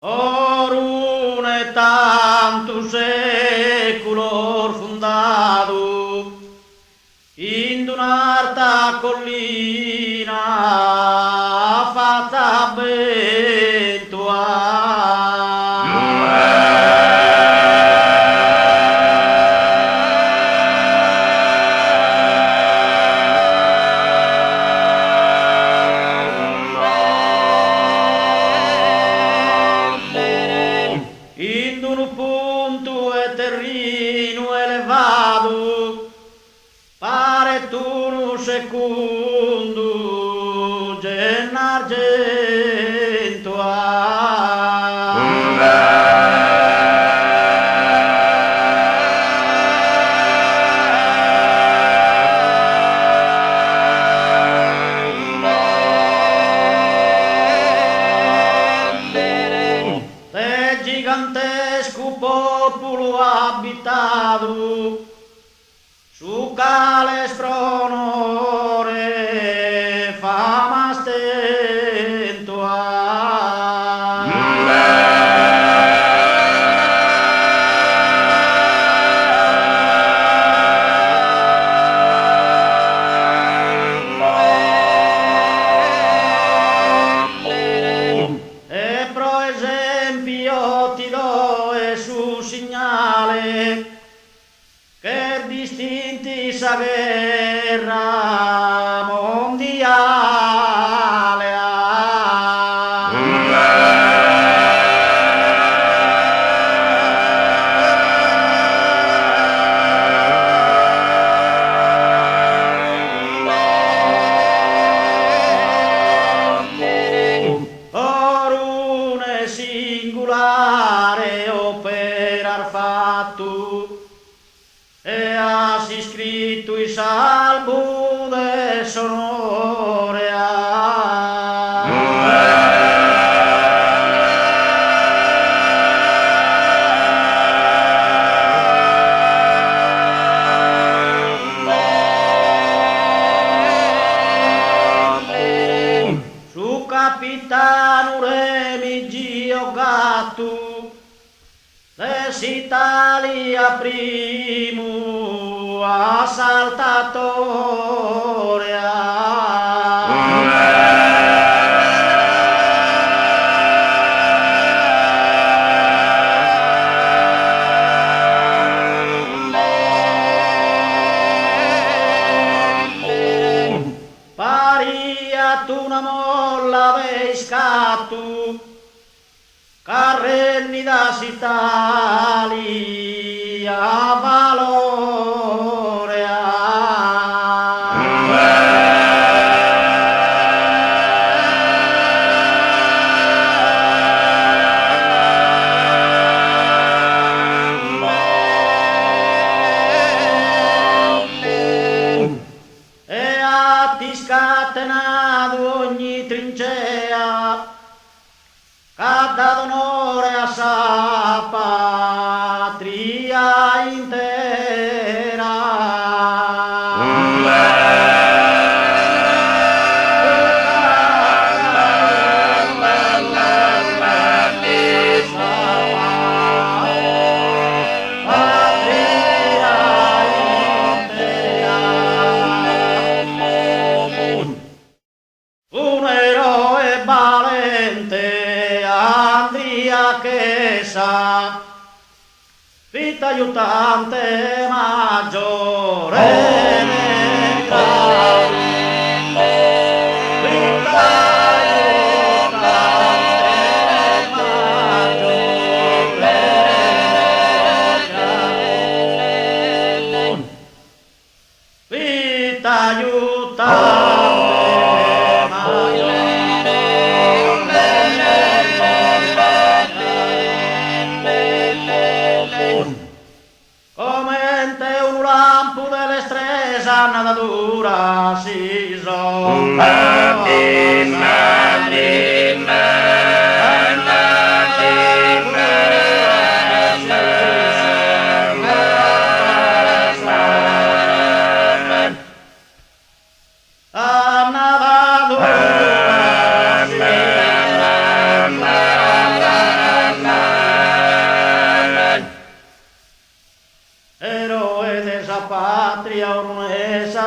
Orune tanto seculor fundado in un'alta collina fatta bentua. In un punto e terreno elevato pare tu un secondo gennargento gigantesco popolo abitato su cale spronore fama stento e pro esempio ti do e su segnale che distinti sa guerra mondiale orune singolare operar fatto e ha si scritto il salmo del sonore su capitano Remigio Gatto dell'Italia primo assaltatore paria tu una molla dei scatto carrenni da s'Italia valore e ha ti scatenato ogni trincea cadda d'onore a sa patria intera. Un eroe valente Andria che sa vita aiutante maggiore vita aiutante maggiore vita aiutante commente un lampo dell'estresa nadatura si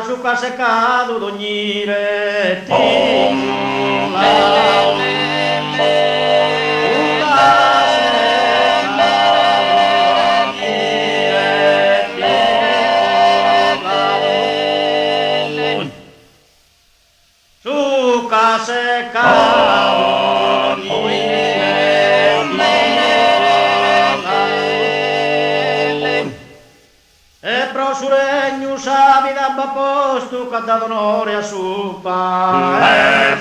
su casa cado d'ogni retino su casa cado e pro su regno savi da posto che ha dato onore a suo padre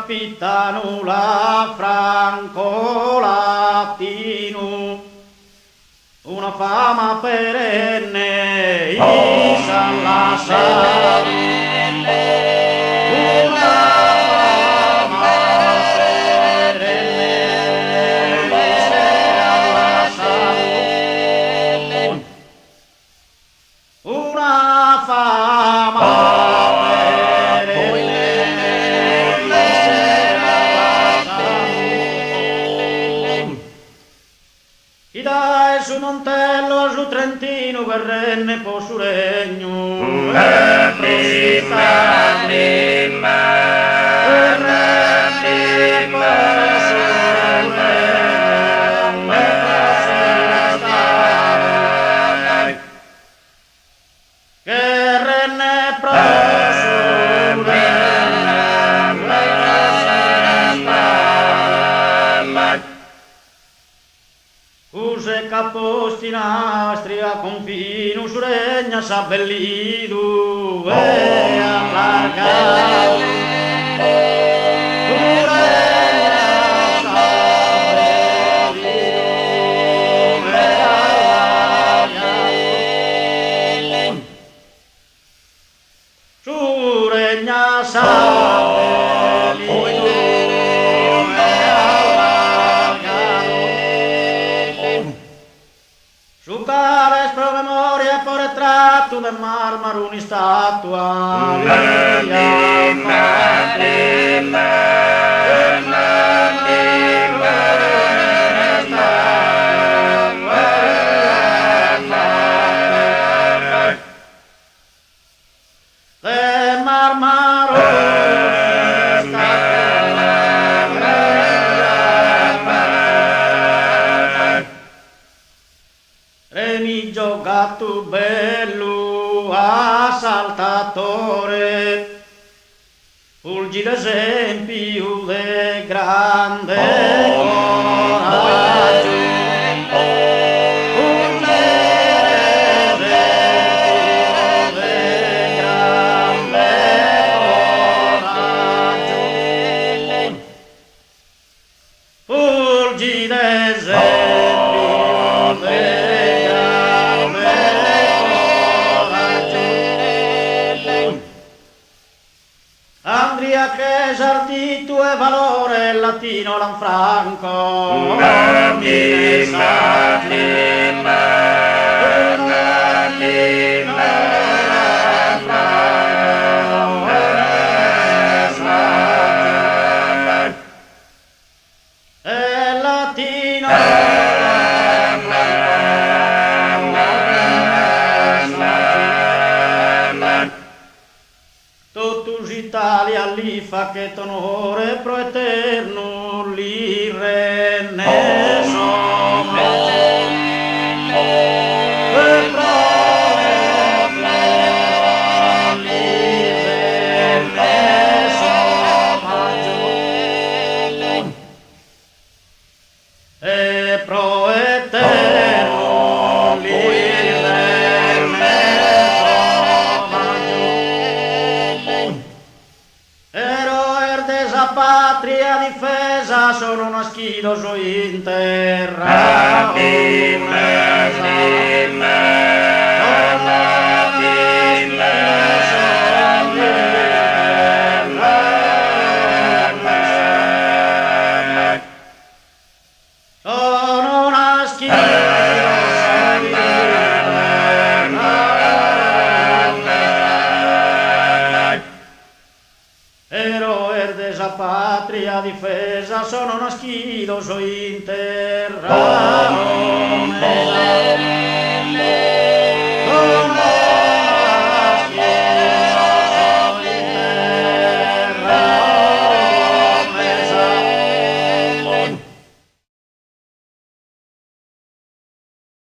capitano la Franco Latino, una fama perenne in San Lazzaro, una fama perenne in San Lazzaro, una fama su Montello, su Trentino, che renne po' su regno. Caposti nastri a confino su regna s'abbellidu e allargato su regna s'abbellidu e allargato su regna s'abbellidu su cales pro memoria e por ritratto del marmaro una statua del marmaro Remigio gatto bello a saltatore, fulgi l'esempio de grande coraggio. Fulgi l'esempio de grande coraggio. Fulgi l'esempio de Andria che esardito e valore latino Lanfranco e latino Italia li fa che t'onore pro eterno li renne somme pro eterno li renne sommaggio e pro eterno li renne patria difesa sono una schido su in terra Sono nascido eroe desa patria difesa, sono nascido in terra.